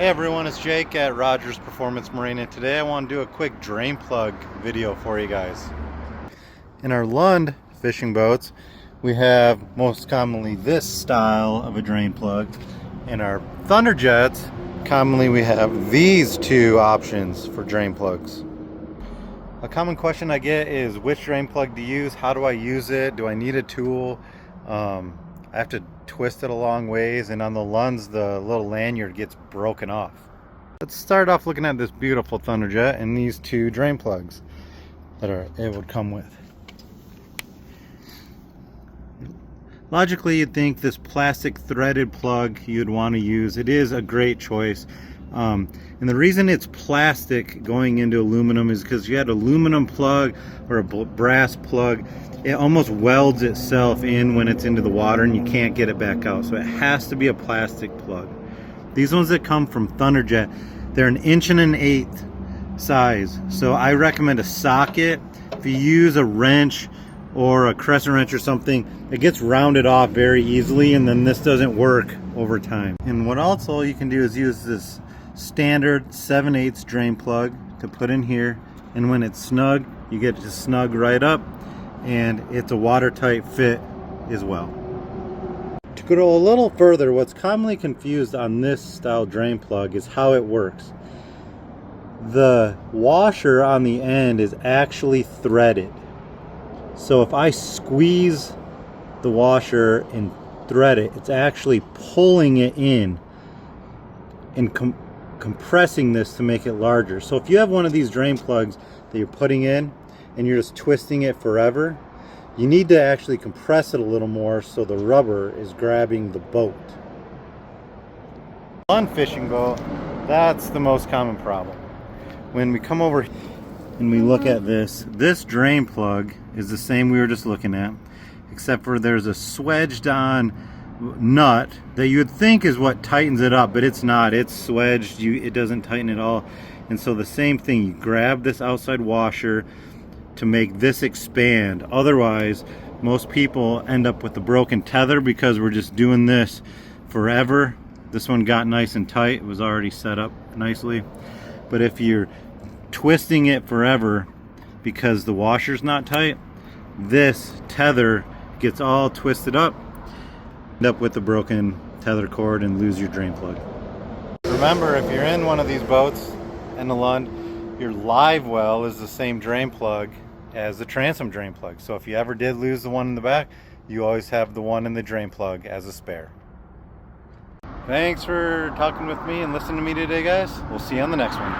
Hey everyone, it's Jake at Rogers Performance Marine, and today I want to do a quick drain plug video for you guys. In our Lund fishing boats, we have most commonly this style of a drain plug. In our Thunderjets, commonly we have these two options for drain plugs. A common question I get is which drain plug to use, how do I use it, do I need a tool? I have to twist it a long ways, and on the Lunds the little lanyard gets broken off. Let's start off looking at this beautiful Thunderjet and these two drain plugs that it would come with. Logically, you'd think this plastic threaded plug you'd want to use. It is a great choice. And the reason it's plastic going into aluminum is because you had aluminum plug or a brass plug, it almost welds itself in when it's into the water and you can't get it back out. So it has to be a plastic plug. These ones that come from Thunderjet, they're 1 1/8 size. So I recommend a socket. If you use a wrench or a crescent wrench or something, it gets rounded off very easily, and then this doesn't work over time. And what also you can do is use this standard 7/8 drain plug to put in here, and when it's snug, you get it to snug right up, and it's a watertight fit as well. To go a little further, what's commonly confused on this style drain plug is how it works. The washer on the end is actually threaded. So if I squeeze the washer and thread it, it's actually pulling it in and compressing this to make it larger. So if you have one of these drain plugs that you're putting in and you're just twisting it forever, you need to actually compress it a little more so the rubber is grabbing the boat. On fishing boat, that's the most common problem. When we come over and we look at this drain plug is the same we were just looking at, except for there's a swedged on nut that you would think is what tightens it up, but it's not. It's swedged. It doesn't tighten at all. And so the same thing, you grab this outside washer to make this expand. Otherwise, most people end up with a broken tether because we're just doing this forever. This one got nice and tight. It was already set up nicely. But if you're twisting it forever because the washer's not tight, this tether gets all twisted up, end up with a broken tether cord and lose your drain plug. Remember, if you're in one of these boats in the Lund, your live well is the same drain plug as the transom drain plug. So if you ever did lose the one in the back, you always have the one in the drain plug as a spare. Thanks for talking with me and listening to me today, guys. We'll see you on the next one.